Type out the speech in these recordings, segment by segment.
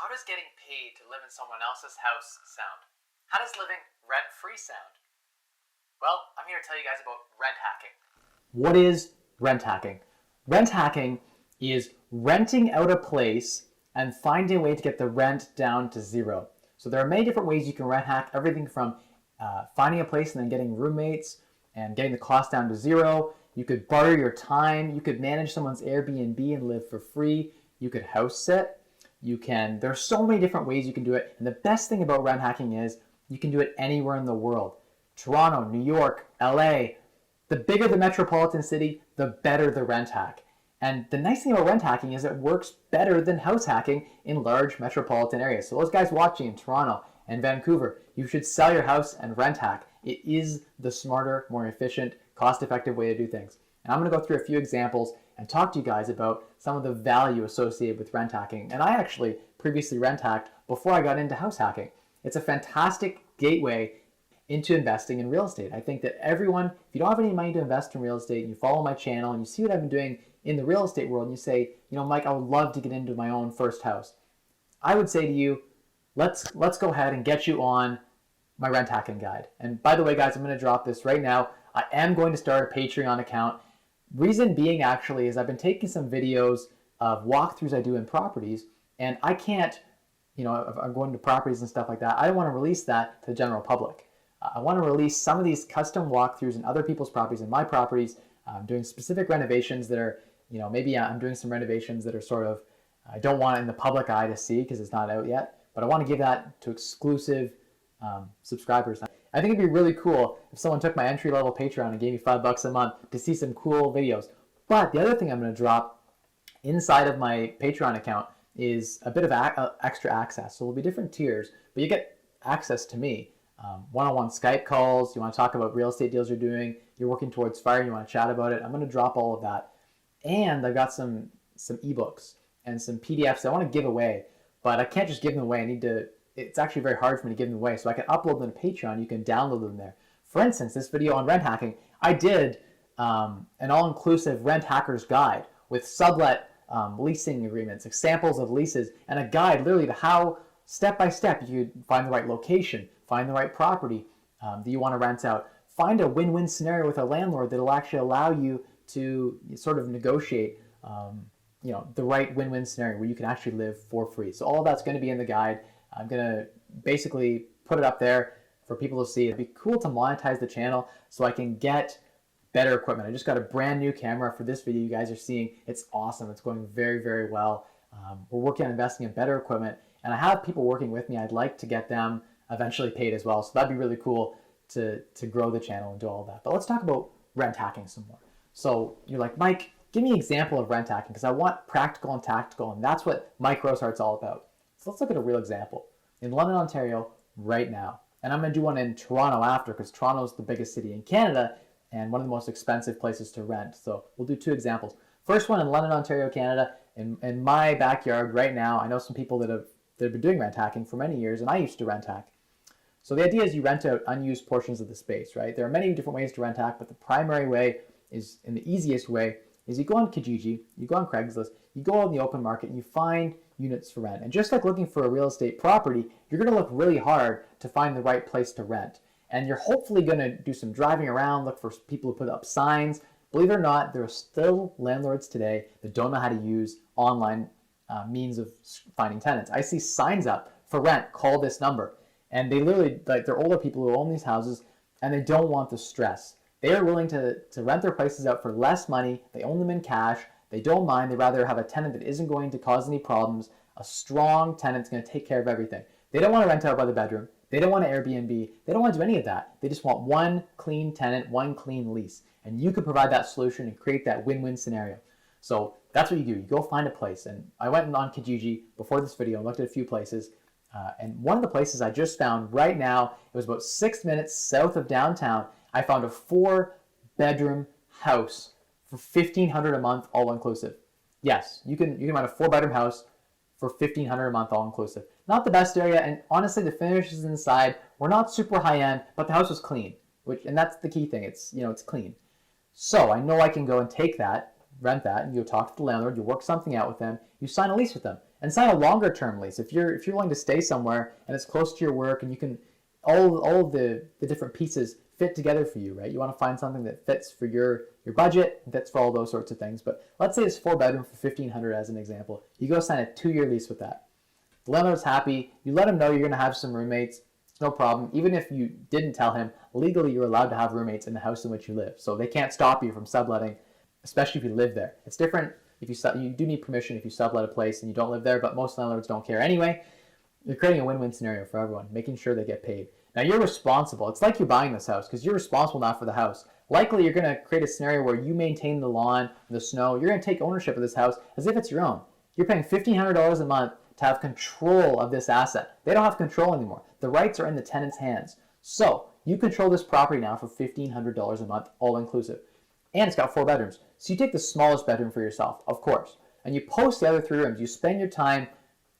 How does getting paid to live in someone else's house sound? How does living rent-free sound? Well, I'm here to tell you guys about rent hacking. What is rent hacking? Rent hacking is renting out a place and finding a way to get the rent down to zero. So there are many different ways you can rent hack, everything from finding a place and then getting roommates and getting the cost down to zero. You could barter your time. You could manage someone's Airbnb and live for free. You could house sit. There's so many different ways you can do it. And the best thing about rent hacking is you can do it anywhere in the world. Toronto, New York, LA. The bigger the metropolitan city, the better the rent hack. And the nice thing about rent hacking is it works better than house hacking in large metropolitan areas. So those guys watching in Toronto and Vancouver, you should sell your house and rent hack. It is the smarter, more efficient, cost-effective way to do things. And I'm going to go through a few examples and talk to you guys about some of the value associated with rent hacking. And I actually previously rent hacked before I got into house hacking. It's a fantastic gateway into investing in real estate. I think that everyone, if you don't have any money to invest in real estate and you follow my channel and you see what I've been doing in the real estate world and you say, you know, Mike, I would love to get into my own first house. I would say to you, let's go ahead and get you on my rent hacking guide. And by the way, guys, I'm going to drop this right now. I am going to start a Patreon account. Reason being actually is I've been taking some videos of walkthroughs I do in properties, and I can't, if I'm going to properties and stuff like that, I don't want to release that to the general public. I want to release some of these custom walkthroughs in other people's properties and my properties. I'm doing specific renovations that are, maybe I'm doing some renovations that are sort of, I don't want it in the public eye to see because it's not out yet, but I want to give that to exclusive subscribers. I think it'd be really cool if someone took my entry-level Patreon and gave me $5 a month to see some cool videos. But the other thing I'm going to drop inside of my Patreon account is a bit of extra access. So there'll be different tiers, but you get access to me. One-on-one Skype calls, you want to talk about real estate deals you're doing, you're working towards fire, you want to chat about it. I'm going to drop all of that. And I've got some ebooks and some PDFs I want to give away, but I can't just give them away. It's actually very hard for me to give them away, so I can upload them to Patreon. You can download them there. For instance, this video on rent hacking, I did an all-inclusive rent hacker's guide with sublet leasing agreements, examples of leases, and a guide literally to how, step by step, you find the right location, find the right property that you want to rent out, find a win-win scenario with a landlord that will actually allow you to sort of negotiate the right win-win scenario where you can actually live for free. So all of that's going to be in the guide. I'm going to basically put it up there for people to see. It'd be cool to monetize the channel so I can get better equipment. I just got a brand new camera for this video you guys are seeing. It's awesome. It's going very, very well. We're working on investing in better equipment, and I have people working with me. I'd like to get them eventually paid as well. So that'd be really cool to grow the channel and do all of that. But let's talk about rent hacking some more. So you're like, Mike, give me an example of rent hacking because I want practical and tactical, and that's what Mike Rosehart's all about. So let's look at a real example. In London, Ontario, right now. And I'm going to do one in Toronto after because Toronto's the biggest city in Canada and one of the most expensive places to rent. So we'll do two examples. First one in London, Ontario, Canada. In my backyard right now, I know some people that have been doing rent hacking for many years, and I used to rent hack. So the idea is you rent out unused portions of the space, right? There are many different ways to rent hack, but the primary way is, and the easiest way, is you go on Kijiji, you go on Craigslist, you go on the open market, and you find units for rent. And just like looking for a real estate property, you're going to look really hard to find the right place to rent. And you're hopefully going to do some driving around, look for people who put up signs. Believe it or not, there are still landlords today that don't know how to use online means of finding tenants. I see signs up for rent, call this number. And they literally, they're older people who own these houses and they don't want the stress. They are willing to rent their places out for less money. They own them in cash. They don't mind. They rather have a tenant that isn't going to cause any problems. A strong tenant's going to take care of everything. They don't want to rent out by the bedroom. They don't want to Airbnb. They don't want to do any of that. They just want one clean tenant, one clean lease. And you can provide that solution and create that win-win scenario. So that's what you do. You go find a place. And I went on Kijiji before this video and looked at a few places. And one of the places I just found right now, it was about 6 minutes south of downtown. I found a 4-bedroom house for $1,500 a month, all inclusive. Yes, you can find a 4-bedroom house for $1,500 a month, all inclusive. Not the best area, and honestly, the finishes inside were not super high end, but the house was clean. And that's the key thing. It's clean. So I know I can go and take that, rent that, and you talk to the landlord, you work something out with them, you sign a lease with them. and sign a longer term lease. If you're willing to stay somewhere and it's close to your work and you can all of the different pieces fit together for you, right? You want to find something that fits for your budget, fits for all those sorts of things. But let's say it's 4-bedroom for $1,500 as an example. You go sign a 2-year lease with that. The landlord's happy. You let him know you're going to have some roommates. It's no problem. Even if you didn't tell him, legally you're allowed to have roommates in the house in which you live. So they can't stop you from subletting, especially if you live there. It's different if you do need permission if you sublet a place and you don't live there, but most landlords don't care anyway. You're creating a win-win scenario for everyone, making sure they get paid. Now you're responsible. It's like you're buying this house because you're responsible now for the house. Likely you're going to create a scenario where you maintain the lawn, the snow. You're going to take ownership of this house as if it's your own. You're paying $1,500 a month to have control of this asset. They don't have control anymore. The rights are in the tenant's hands. So you control this property now for $1,500 a month, all inclusive. And it's got 4 bedrooms. So you take the smallest bedroom for yourself, of course, and you post the other 3 rooms. You spend your time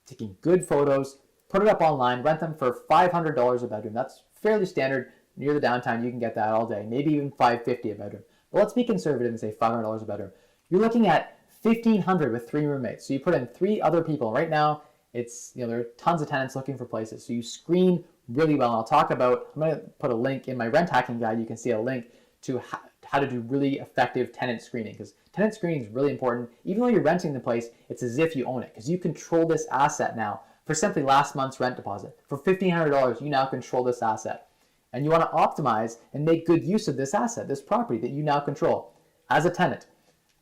taking good photos, put it up online, rent them for $500 a bedroom. That's fairly standard. Near the downtown, you can get that all day, maybe even $550 a bedroom. But let's be conservative and say $500 a bedroom. You're looking at $1,500 with 3 roommates. So you put in 3 other people. Right now, it's there are tons of tenants looking for places. So you screen really well. And I'll talk about, I'm going to put a link in my rent hacking guide. You can see a link to how to do really effective tenant screening, because tenant screening is really important. Even though you're renting the place, it's as if you own it, because you control this asset now. For simply last month's rent deposit, for $1,500, you now control this asset. And you want to optimize and make good use of this asset, this property that you now control. As a tenant,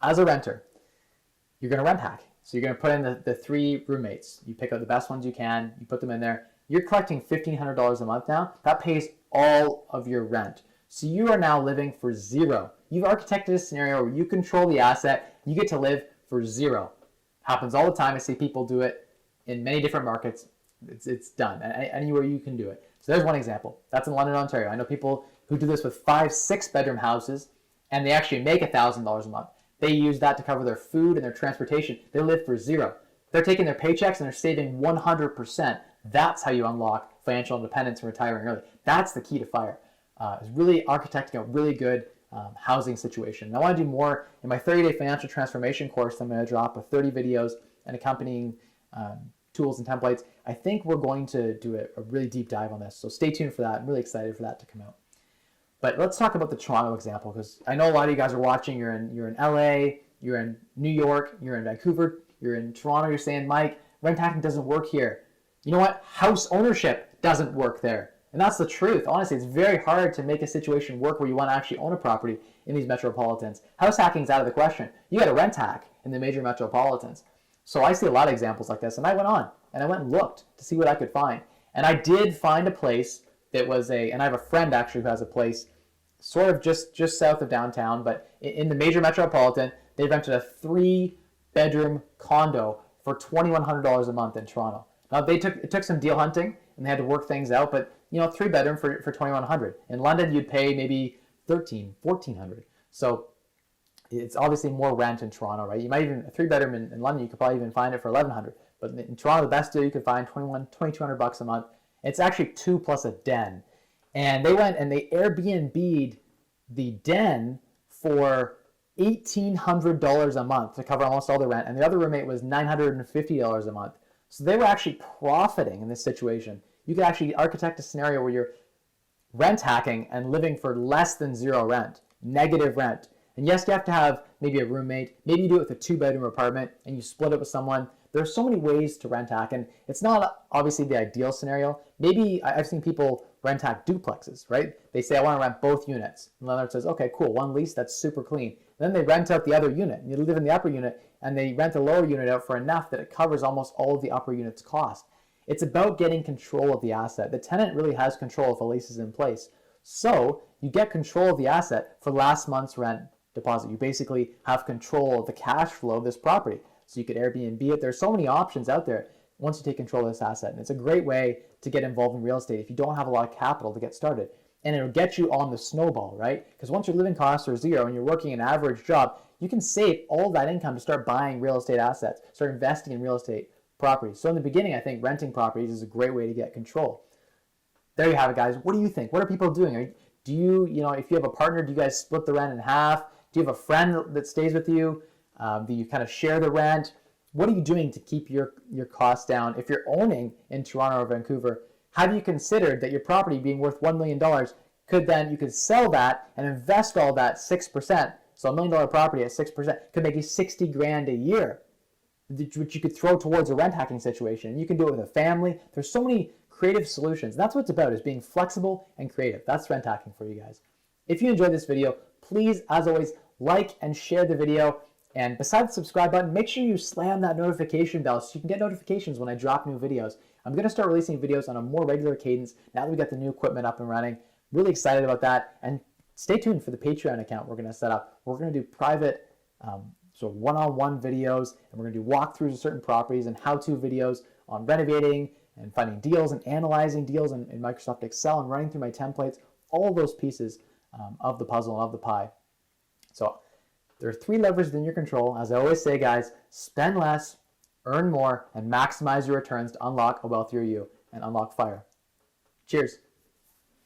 as a renter, you're going to rent hack. So you're going to put in the 3 roommates. You pick out the best ones you can, you put them in there. You're collecting $1,500 a month now. That pays all of your rent. So you are now living for 0. You've architected a scenario where you control the asset, you get to live for 0. Happens all the time. I see people do it in many different markets. It's done. Anywhere you can do it. So there's one example. That's in London, Ontario. I know people who do this with 5, 6-bedroom houses, and they actually make $1,000 a month. They use that to cover their food and their transportation. They live for 0. They're taking their paychecks and they're saving 100%. That's how you unlock financial independence and retiring early. That's the key to FIRE. Is really architecting a really good housing situation. And I want to do more in my 30-day financial transformation course. I'm going to drop with 30 videos and accompanying tools and templates. I think we're going to do a really deep dive on this. So stay tuned for that. I'm really excited for that to come out. But let's talk about the Toronto example, because I know a lot of you guys are watching. You're in LA, you're in New York, you're in Vancouver, you're in Toronto. You're saying, Mike, rent hacking doesn't work here. You know what? House ownership doesn't work there. And that's the truth. Honestly, it's very hard to make a situation work where you want to actually own a property in these metropolitans. House hacking's out of the question. You got to rent hack in the major metropolitans. So I see a lot of examples like this, and I went on and I went and looked to see what I could find. And I did find a place that was and I have a friend actually who has a place sort of just south of downtown, but in the major metropolitan. They rented a 3-bedroom condo for $2,100 a month in Toronto. Now it took some deal hunting and they had to work things out, but 3-bedroom for $2,100. In London, you'd pay maybe $1,400. So it's obviously more rent in Toronto, right? You might even, a 3-bedroom in London, you could probably even find it for $1,100. But in Toronto, the best deal you could find, $2,200 a month. It's actually 2 plus a den. And they went and they Airbnb'd the den for $1,800 a month to cover almost all the rent. And the other roommate was $950 a month. So they were actually profiting in this situation. You could actually architect a scenario where you're rent hacking and living for less than 0 rent, negative rent. And yes, you have to have maybe a roommate. Maybe you do it with a 2-bedroom apartment and you split it with someone. There's so many ways to rent hack, and it's not obviously the ideal scenario. Maybe I've seen people rent hack duplexes, right? They say, I want to rent both units. And the landlord says, okay, cool, 1 lease, that's super clean. Then they rent out the other unit. And you live in the upper unit, and they rent the lower unit out for enough that it covers almost all of the upper unit's cost. It's about getting control of the asset. The tenant really has control if a lease is in place. So you get control of the asset for last month's rent deposit. You basically have control of the cash flow of this property. So you could Airbnb it. There's so many options out there once you take control of this asset. And it's a great way to get involved in real estate if you don't have a lot of capital to get started. And it'll get you on the snowball, right? Because once your living costs are 0 and you're working an average job, you can save all that income to start buying real estate assets, start investing in real estate properties. So in the beginning, I think renting properties is a great way to get control. There you have it, guys. What do you think? What are people doing? Do you, if you have a partner, do you guys split the rent in half? Do you have a friend that stays with you? Do you kind of share the rent? what are you doing to keep your costs down? If you're owning in Toronto or Vancouver, have you considered that your property being worth $1 million you could sell that and invest all that 6%. So $1 million property at 6% could make you 60 grand a year, which you could throw towards a rent hacking situation. And you can do it with a family. There's so many creative solutions. That's what it's about, is being flexible and creative. That's rent hacking for you guys. If you enjoyed this video, please, as always, like and share the video. And besides the subscribe button, make sure you slam that notification bell so you can get notifications when I drop new videos. I'm going to start releasing videos on a more regular cadence now that we got the new equipment up and running. Really excited about that. And stay tuned for the Patreon account we're going to set up. We're going to do private sort of one-on-one videos, and we're going to do walkthroughs of certain properties and how-to videos on renovating and finding deals and analyzing deals in Microsoft Excel and running through my templates, all of those pieces of the puzzle and of the pie. So there are 3 levers within your control. As I always say, guys, spend less, earn more, and maximize your returns to unlock a wealthier you and unlock fire. Cheers.